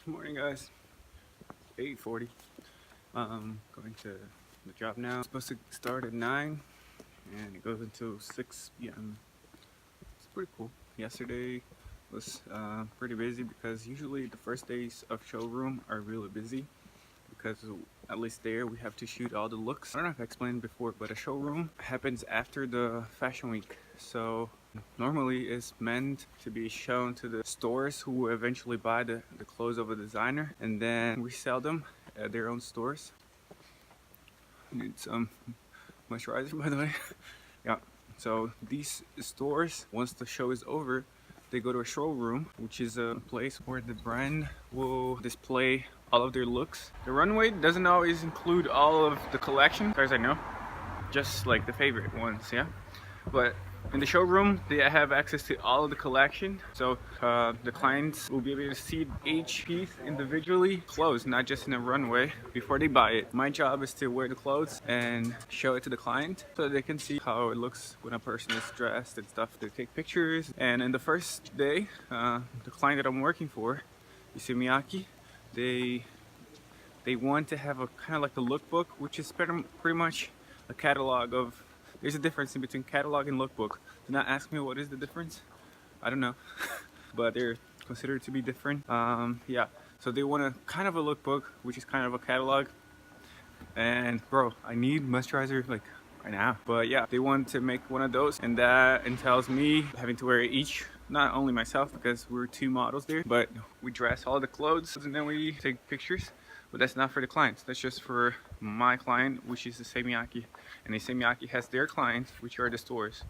Good morning, guys. 8:40. Going to the job now. It's supposed to start at 9 and it goes until 6 p.m. It's pretty cool. Yesterday was pretty busy because usually the first days of showroom are really busy because at least there we have to shoot all the looks. I don't know if I explained before, but a showroom happens after the fashion week. So normally it's meant to be shown to the stores who eventually buy the clothes of a designer and then resell them at their own stores. Need some moisturizer, by the way. Yeah, so these stores, once the show is over, they go to a showroom, which is a place where the brand will display all of their looks. The runway doesn't always include all of the collection, as far as I know, just like the favorite ones, yeah. But in the showroom, they have access to all of the collection, so the clients will be able to see each piece individually clothes, not just in a runway, before they buy it. My job is to wear the clothes and show it to the client so they can see how it looks when a person is dressed and stuff. They take pictures, and in the first day, the client that I'm working for, Miyaki, they want to have a kind of like a lookbook, which is pretty much a catalog of. There's a difference in between catalog and lookbook. Do not ask me what is the difference. I don't know, but they're considered to be different. Yeah, so they want a kind of a lookbook, which is kind of a catalog. And bro, I need moisturizer like right now. But yeah, they want to make one of those, and that entails me having to wear each. Not only myself, because we're two models there, but we dress all the clothes and then we take pictures. But that's not for the clients. That's just for my client, which is the Miyaki. And the Miyaki has their clients, which are the stores,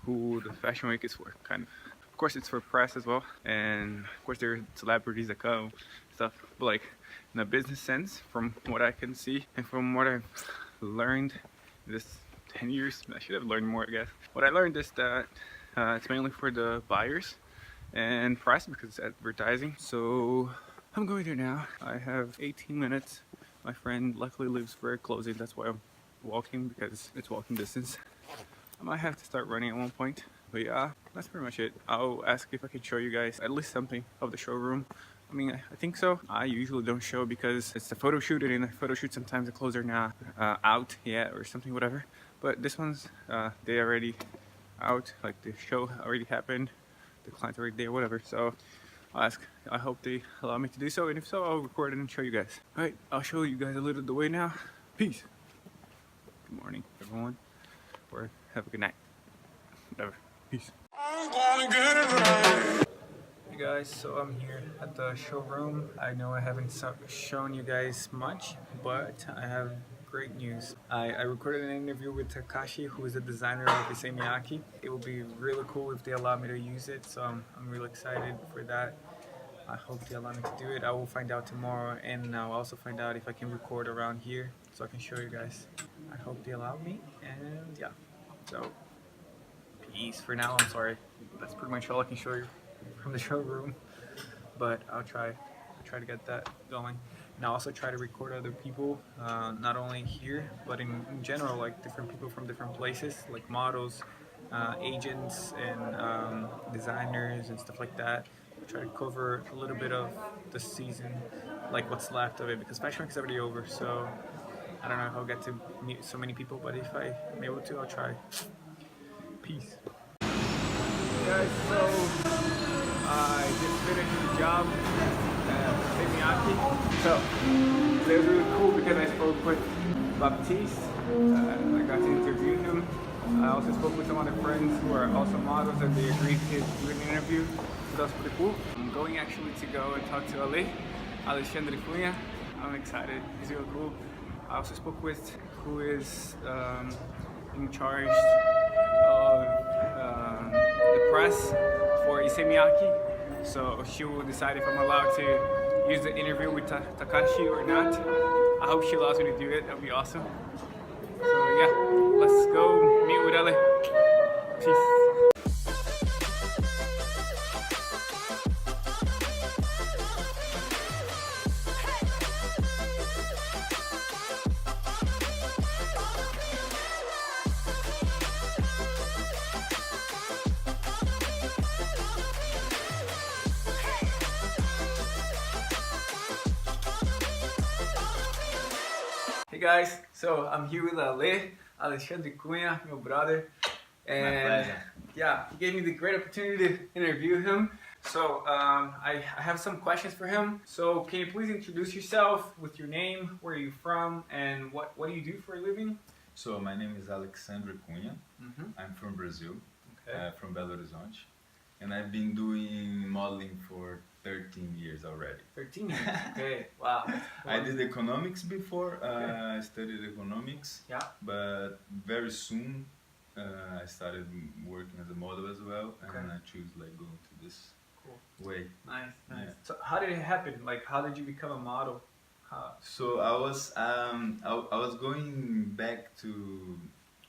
who the fashion week is for, kind of. Of course, it's for press as well. And of course, there are celebrities that come, stuff. But like, in a business sense, from what I can see, and from what I've learned in this 10 years, I should have learned more, I guess. What I learned is that it's mainly for the buyers and press because it's advertising. So I'm going there now. I have 18 minutes. My friend luckily lives very close in, that's why I'm walking, because it's walking distance. I might have to start running at one point, but yeah, that's pretty much it. I'll ask if I can show you guys at least something of the showroom. I mean, I think so. I usually don't show because it's a photo shoot, and in a photo shoot sometimes the clothes are not out yet or something, whatever. But this one's, they already out, like the show already happened, the client's already there, whatever. So I'll ask. I hope they allow me to do so, and if so, I'll record it and show you guys. Alright, I'll show you guys a little of the way now. Peace. Good morning, everyone, or have a good night. Whatever. Peace. Hey guys, so I'm here at the showroom. I know I haven't shown you guys much, but I have great news. I recorded an interview with Takashi, who is the designer of the Miyaki. It will be really cool if they allow me to use it, so I'm really excited for that. I hope they allow me to do it. I will find out tomorrow, and I'll also find out if I can record around here so I can show you guys. I hope they allow me, and yeah. So, peace for now. I'm sorry. That's pretty much all I can show you from the showroom, but I'll try to get that going. And I'll also try to record other people, not only here, but in general, like different people from different places, like models, agents, and designers and stuff like that. Try to cover a little bit of the season, like what's left of it, because Fashion Week is already over, so I don't know if I'll get to meet so many people, but if I'm able to, I'll try. Peace. Guys, so I just finished the job at Miyaki. So it was really cool because I spoke with Baptiste. I got to interview him. I also spoke with some other friends who are also models, and they agreed to do an interview. So that's pretty cool. I'm going actually to go and talk to Alexandre Cunha. I'm excited. He's really cool. I also spoke with who is in charge of the press for Miyaki. So she will decide if I'm allowed to use the interview with Takashi or not. I hope she allows me to do it. That would be awesome. So yeah, let's go meet with Ale. Peace. guys, so I'm here with Alexandre Cunha, my brother, and My pleasure. yeah, he gave me the great opportunity to interview him. So I have some questions for him. So can you please introduce yourself with your name, where are you from, and what do you do for a living? So my name is Alexandre Cunha. Mm-hmm. I'm from Brazil, Okay. from Belo Horizonte, and I've been doing modeling for 13 years already. 13 years. Okay. Wow. I did economics before. Okay. I studied economics, Yeah. but very soon I started working as a model as well, Okay. and I choose like going to this Cool. way. Nice. Yeah. So how did it happen? Like, how did you become a model? How? So I was going back to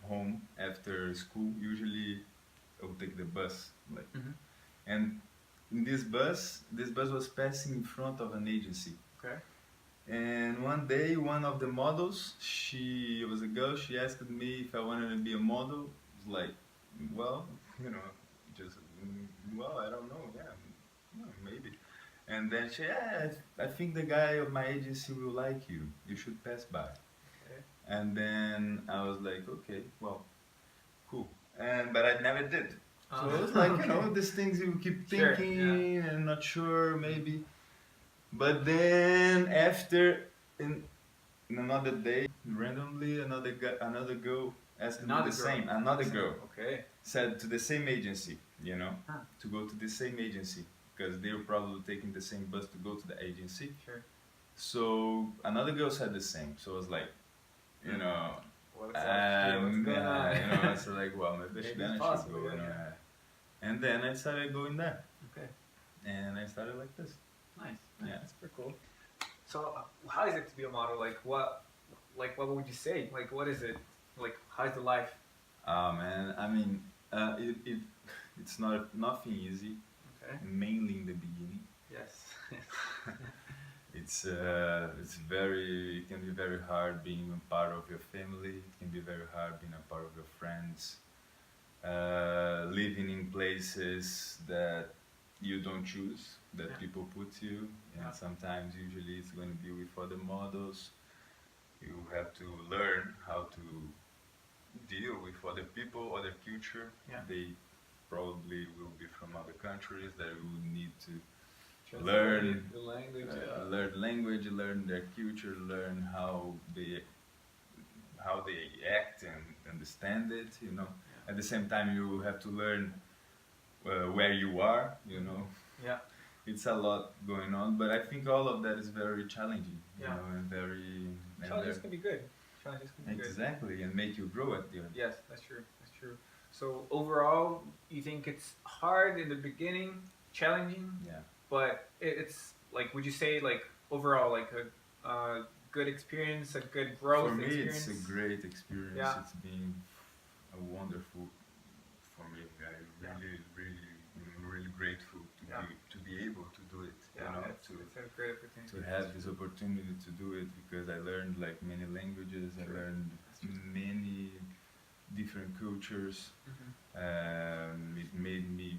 home after school. Usually, I would take the bus, like, Mm-hmm. and in this bus was passing in front of an agency. Okay. And one day, one of the models, she was a girl. She asked me if I wanted to be a model. I was like, well, just well, I don't know. Yeah, maybe. And then she, yeah, I think the guy of my agency will like you. You should pass by. Okay. And then I was like, okay, well, cool. But I never did. So it was like, Okay. these things you keep Sure, thinking and not sure, maybe. But then after, in another day, randomly, another girl asked me the same. Another girl Okay. said to the same agency, Huh. to go to the same agency because they were probably taking the same bus to go to the agency. Sure. So another girl said the same. So I was like, What's up? What's going on? so like, well, maybe Maybe then it's I should possible, go. yeah. And then I started going there, Okay. and I started like this. Nice. Yeah. That's pretty cool. So, how is it to be a model? What would you say? Like, what is it? Like, how's the life? Oh man, I mean, it's nothing easy. Okay. Mainly in the beginning. Yes. It can be very hard being a part of your family. It can be very hard being a part of your friends. Living in places that you don't choose, that people put you, and sometimes, usually, it's going to be with other models. You have to learn how to deal with other people, other culture. Yeah. They probably will be from other countries that you will need to Learn the language. learn language, learn their culture, learn how they act and understand it. At the same time, you have to learn where you are. Yeah. It's a lot going on, but I think all of that is very challenging. Yeah. And very Challenges can be good. Challenges can be good. exactly, and make you grow at the end. Yes, that's true. That's true. So overall, you think it's hard in the beginning, challenging, Yeah. but it's like, would you say like overall like a good experience, a good growth For me, experience? it's a great experience. Yeah. It's been a wonderful for me. I'm really grateful to be able to do it. It's a great opportunity. To have this opportunity to do it, because I learned like many languages. I learned many different cultures. Mm-hmm. It made me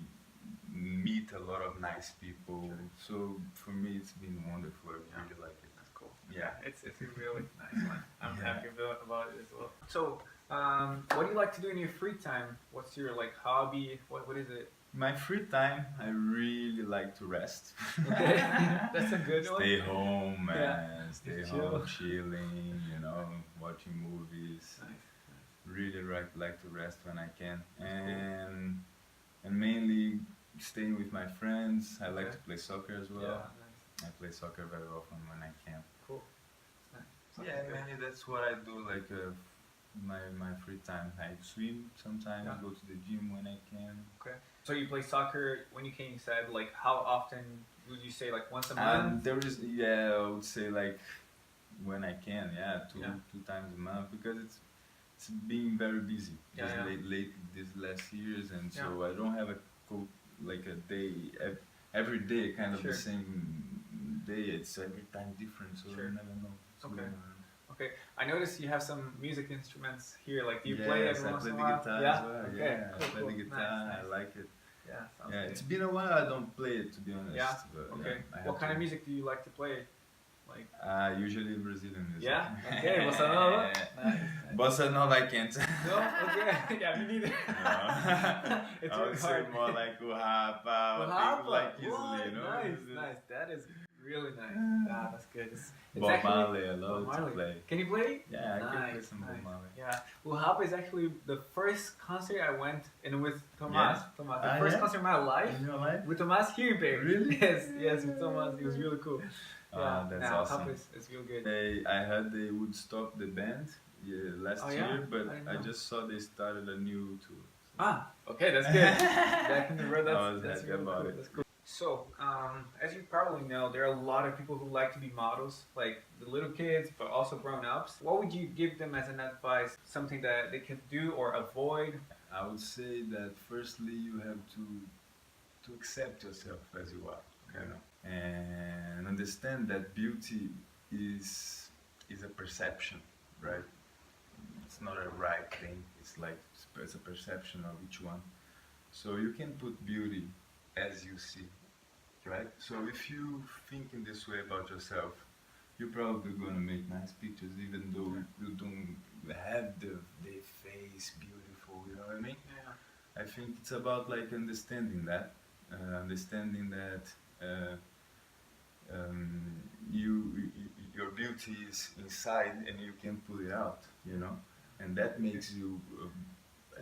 meet a lot of nice people. So for me, it's been wonderful. I really like it. That's cool. Yeah. It's a really nice one. I'm happy about it as well. So, what do you like to do in your free time? What's your like hobby? What is it? My free time, I really like to rest. Okay, that's a good one. Stay home, man. Yeah. Stay Chill. home, chilling. Watching movies. Nice. Really like to rest when I can, and mainly staying with my friends. I like to play soccer as well. Yeah, nice. I play soccer very often when I can. Cool. Nice. Yeah, mainly that's what I do. Like my free time, I swim sometimes. Yeah. Go to the gym when I can. Okay. So you play soccer when you came. You said like how often would you say like once a month? There is I would say like when I can. Two times a month, because it's been very busy late these last years, and so I don't have a day every day kind of the same day. It's every time different, so you never know what's going on. Okay, I noticed you have some music instruments here. Like, do you Yes, play every I once play in a the while? guitar Yeah. as well. Okay. Yeah, Cool, I play cool. the guitar. Nice. I like it. Yeah. Sounds Yeah, good. it's been a while I don't play it, to be honest. Yeah. But Okay. I What have kind of to. music do you like to play? Like usually Brazilian music. yeah, okay, bossa nova. Nice. Bossa nova I can't. No, okay, yeah, me neither. No. It's I really would hard. say more like uhapa, Uhapa, like easily, what? you know. Nice, nice. That is really nice. Ah, that's good. It's Bob actually Marley, I love Bob to Marley. play. Can you play? Yeah, I can play Nice, some Bob nice. Marley. Yeah, Uhapa is actually the first concert I went and with Tomas. Yeah? Tomas, the first concert in my life. In your life? With Tomas here, babe. Really? Yes, yes, with Tomas. It was really cool. Yeah, That's now awesome. Uhapa is real good. I heard they would stop the band last Oh, yeah? year, but I didn't I know. just saw they started a new tour. Ah, okay, that's good. Back in the road, I was that's happy really about cool. it. That's cool. So, as you probably know, there are a lot of people who like to be models, like the little kids, but also grown-ups. What would you give them as an advice? Something that they can do or avoid? I would say that firstly you have to accept yourself as you are, you know, and understand that beauty is a perception, right? It's not a right thing. It's a perception of each one. So you can put beauty as you see, right? So if you think in this way about yourself, you're probably gonna make nice pictures, even though you don't have the face beautiful. You know what I mean? Yeah. I think it's about like understanding that your beauty is inside and you can pull it out. You know, and that makes you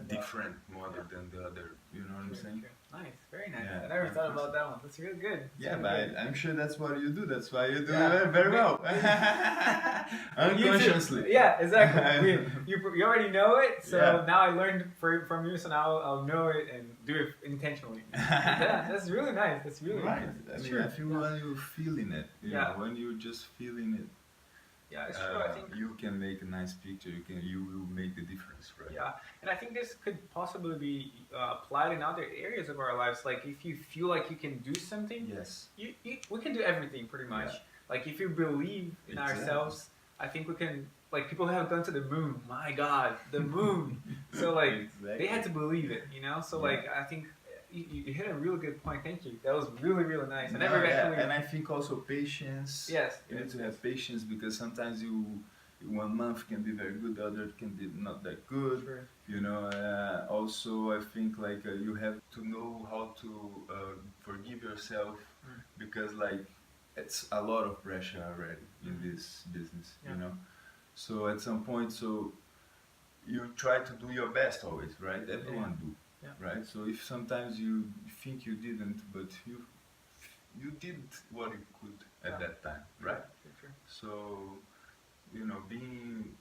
different more than the other. You know what I'm saying? Nice, very nice. Yeah. I never thought about that one. That's really good. Yeah, really but good. I'm sure that's what you do. That's why you do Yeah. it very well. Unconsciously. Yeah, exactly. You already know it, so Yeah. now I learned from you, so now I'll know it and do it intentionally. Yeah, that's really nice. That's really Right. nice. I That's mean, true. I feel when you're feeling it, you Yeah. know, when you're just feeling it, Yeah, it's true. I think. you can make a nice picture. You will make the difference, right? Yeah, and I think this could possibly be applied in other areas of our lives. Like if you feel like you can do something, Yes. we can do everything pretty much. Yeah. Like if you believe in Exactly. ourselves, I think we can. Like people who have gone to the moon. My God, the moon. So like they had to believe it, you know. So Yeah. like I think you hit a really good point. Thank you. That was really really nice. I No, never yeah, actually. and I think also patience. Yes. You need to have patience because sometimes one month can be very good, the other can be not that good. Sure. You know. Also, I think like you have to know how to forgive yourself because like it's a lot of pressure already in this business. Yeah. You know. So at some point, so you try to do your best always, right? Everyone do, right? So if sometimes you think you didn't, but you did what you could at that time, right? Sure. So you know, being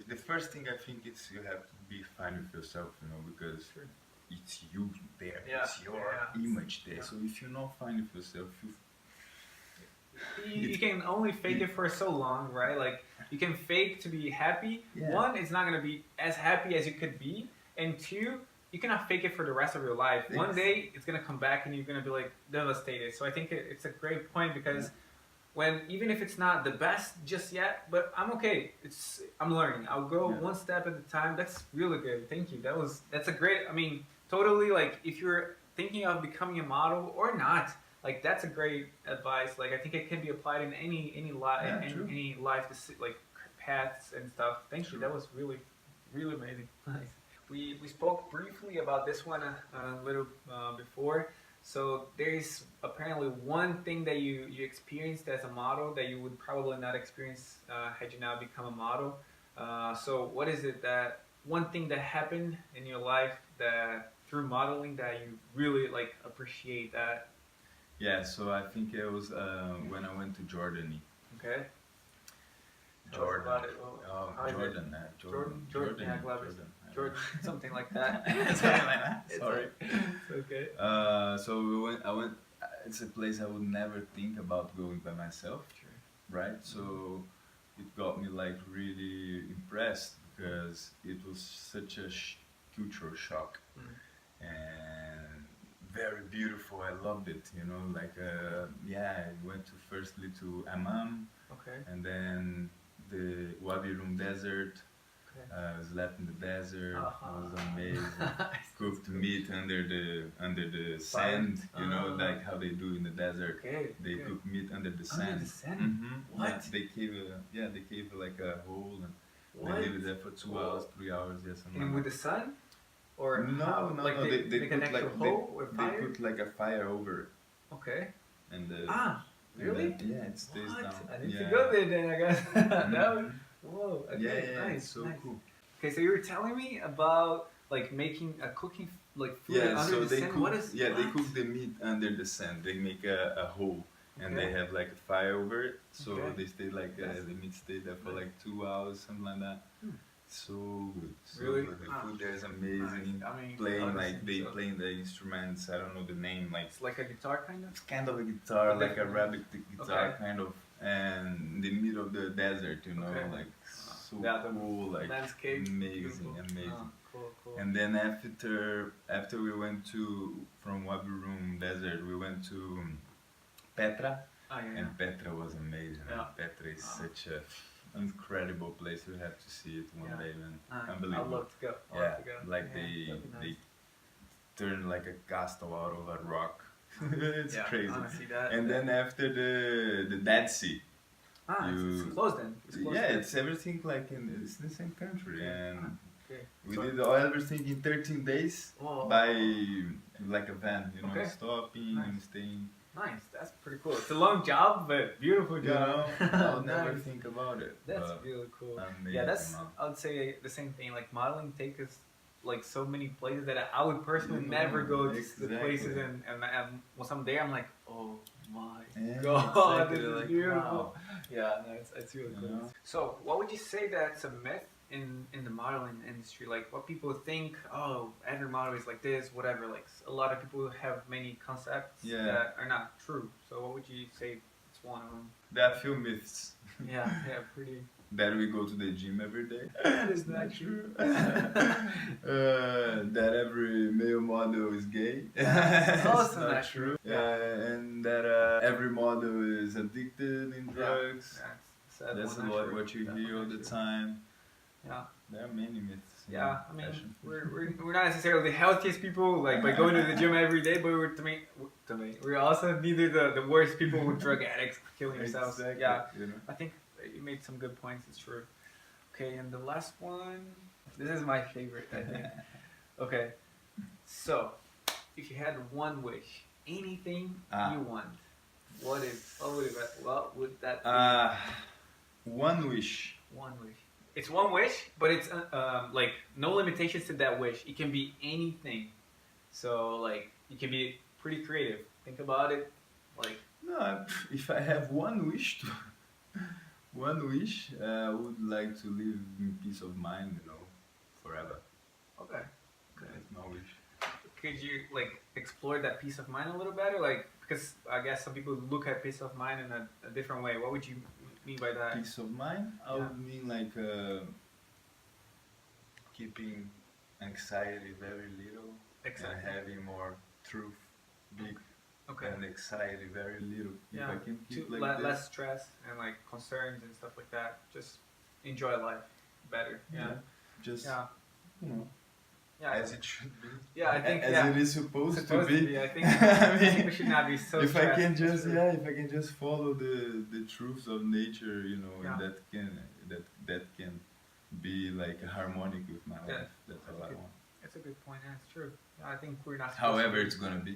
the first thing I think is you have to be fine with yourself, you know, because it's you there, it's your image there. So if you're not fine with yourself, you can only fake it for so long, right? Like you can fake to be happy. Yeah. One, it's not gonna be as happy as you could be, and two, you cannot fake it for the rest of your life. Yes. One day it's gonna come back and you're gonna be like devastated. So I think it's a great point because when even if it's not the best just yet, but I'm okay. I'm learning. I'll go one step at a time. That's really good. Thank you. That's a great. I mean, totally. Like if you're thinking of becoming a model or not. Like that's a great advice. Like I think it can be applied in any life, any life, like paths and stuff. Thank you. That was really, really amazing. Nice. We spoke briefly about this one a little before. So there's apparently one thing that you experienced as a model that you would probably not experience had you now become a model. So what is it that one thing that happened in your life that through modeling that you really like appreciate that? Yeah, so I think it was when I went to Jordan. Okay. Jordan. Jordan, something like that. Something like that. Sorry. It's okay. So I went. It's a place I would never think about going by myself. Sure. Right. So it got me like really impressed because it was such a cultural shock and very beautiful. I loved it. You know, like I went firstly to Amman. Okay. And then the Wabi Rum Desert. Slept in the desert. It was amazing. Nice. Cooked meat under the sand. You know, like how they do in the desert. Okay. They okay. cook meat under the Under sand. the sand? Yeah, What? they cave like a hole and What? they live there for 2 hours, 3 hours. Yeah, something. And with the sun? Or how? No, Like no. They make an put actual like hole with they fire? put like a fire over it. Okay. And Really? yeah, it stays What? down. I need yeah. to go there then, I guess. That would, whoa. Okay, Yeah, nice. it's so nice. cool. Okay, so you were telling me about like making a cooking like food Yeah, under so the they sand. cook. What is? Yeah, they what? cook the meat under the sand. They make a hole, and Okay. they have like a fire over it. So Okay. they stay like the meat stay there for like 2 hours, something like that. So good. So Really? good. The food there is amazing. Nice. I mean, Playing like they so. playing the instruments. I don't know the name. Like It's like a guitar kind of. it's kind of a guitar, But like a different. rabbit guitar Okay. kind of, and in the middle of the desert. You know, Okay. like so Yeah, the cool, like landscape, amazing, beautiful. amazing. Cool. And then after we went from Wabirum Desert, we went to Petra, Yeah. and Petra was amazing. Yeah. Petra is such a incredible place. You have to see it one day, man. I'd Unbelievable. love to go. I'd Yeah, love to go. like Yeah, that'd be they nice. turn like a castle out of a rock. It's Yeah, crazy. I wanna see that. And then after the Dead Sea. It's closed then. It's closed Yeah, then. it's everything like it's in the same country, and Okay. we So- did everything in 13 days Oh, by like a van, you know, Okay. stopping Nice. and staying. nice. That's pretty cool. It's a long job, but beautiful You know, job. I'll never Nice. think about it. That's but really cool. amazing, Yeah, that's. man. I would say the same thing. Like modeling takes us like so many places that I would personally never go to the Exactly. places, and well, someday I'm like, oh my Yeah, god, exactly, this is like, beautiful. wow. Yeah, no, it's really cool. You know? So, what would you say that's a myth in the modeling industry? Like, what people think, oh, every model is like this, whatever. Like, a lot of people have many concepts Yeah. that are not true. So, what would you say is one of them? There are a few myths. Yeah, pretty. That we go to the gym every day. That is not true. That every male model is gay. Also not true. And that every model is addicted in drugs. That's a lot what you hear all the time. Yeah. There are many myths. in Yeah, I mean, fashion. we're not necessarily the healthiest people, like by going to the gym every day, but we're also neither the worst people with drug addicts killing themselves. Exactly, Yeah, you know. I think you made some good points. It's true. Okay, and the last one. This is my favorite, I think. Okay, so if you had one wish, anything you want, what would that be? One wish. One wish. It's one wish, but it's like no limitations to that wish. It can be anything. So like you can be pretty creative. Think about it. Like No, if I have one wish, I would like to live in peace of mind, you know, forever. okay. That's my wish. Could you like explore that peace of mind a little better? Like because I guess some people look at peace of mind in a different way. What would you mean by that? Peace of mind, I would mean like keeping anxiety very little Exactly. and having more truth big Okay. and anxiety very little. Yeah. If I can keep like this, Less stress and like concerns and stuff like that. Just enjoy life better. Yeah. just Yeah. you know, Yeah. as it should be. Yeah, I think as yeah. it is supposed to Supposed be. I think, I I think mean, we should not be so if I stressed. can That's just true. if I can just follow the truths of nature, you know, Yeah. and that can be like harmonic with my Yeah. life. That's all I good. want. That's a good point. Yeah, it's true. Yeah, I think we're not. supposed However, to it's gonna be.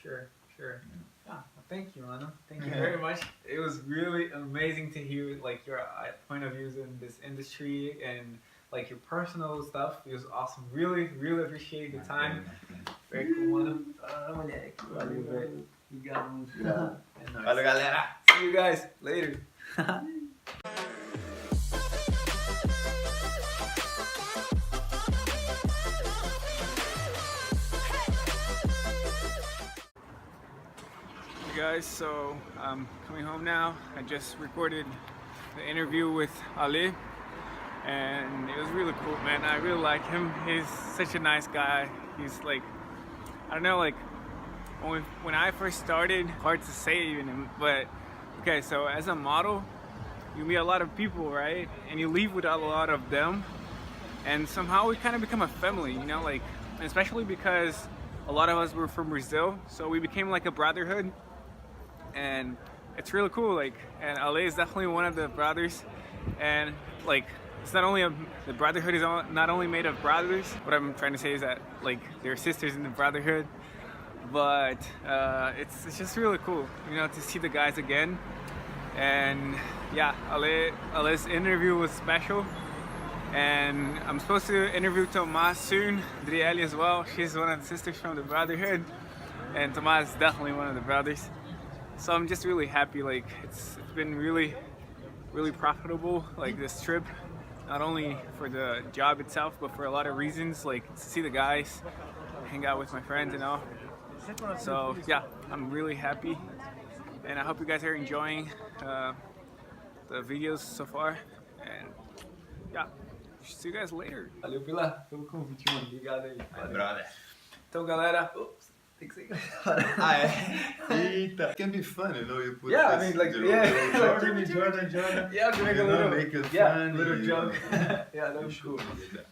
Sure. Yeah. Well, thank you, Mano. Thank you Yeah. very much. It was really amazing to hear like your point of views in this industry and like your personal stuff. It was awesome. Really appreciate the time. Very cool, Mano. Moleque. Valeu, velho. Obrigado muito. É nóis. Valeu, galera. See you guys later. Hey guys, so I'm coming home now. I just recorded the interview with Ali and it was really cool, man. I really like him. He's such a nice guy. He's like, I don't know, like when I first started, hard to say even, but okay, so as a model, you meet a lot of people, right? And you leave with a lot of them, and somehow we kind of become a family, you know, like, especially because a lot of us were from Brazil, so we became like a brotherhood, and it's really cool. Like, and Ale is definitely one of the brothers, and like, it's not only the brotherhood is not only made of brothers. What I'm trying to say is that like they're sisters in the brotherhood, but it's just really cool, you know, to see the guys again. And yeah, Ale's interview was special, and I'm supposed to interview Tomas soon, Drielle as well. She's one of the sisters from the brotherhood, and Tomas is definitely one of the brothers. So I'm just really happy. Like, it's been really profitable, like, this trip, not only for the job itself, but for a lot of reasons, like to see the guys, hang out with my friends and all. So yeah, I'm really happy, and I hope you guys are enjoying the videos so far, and yeah, see you guys later. Valeu pelo convite, mano. Obrigado aí. My brother. Então, galera, tem que ser Ah, é? Eita. It can be fun, you know, you put yeah, I this, mean, like, the yeah, little like Jordan. Yeah, to make you a know, little, make it yeah, funny, little you joke. know. Yeah, that was cool.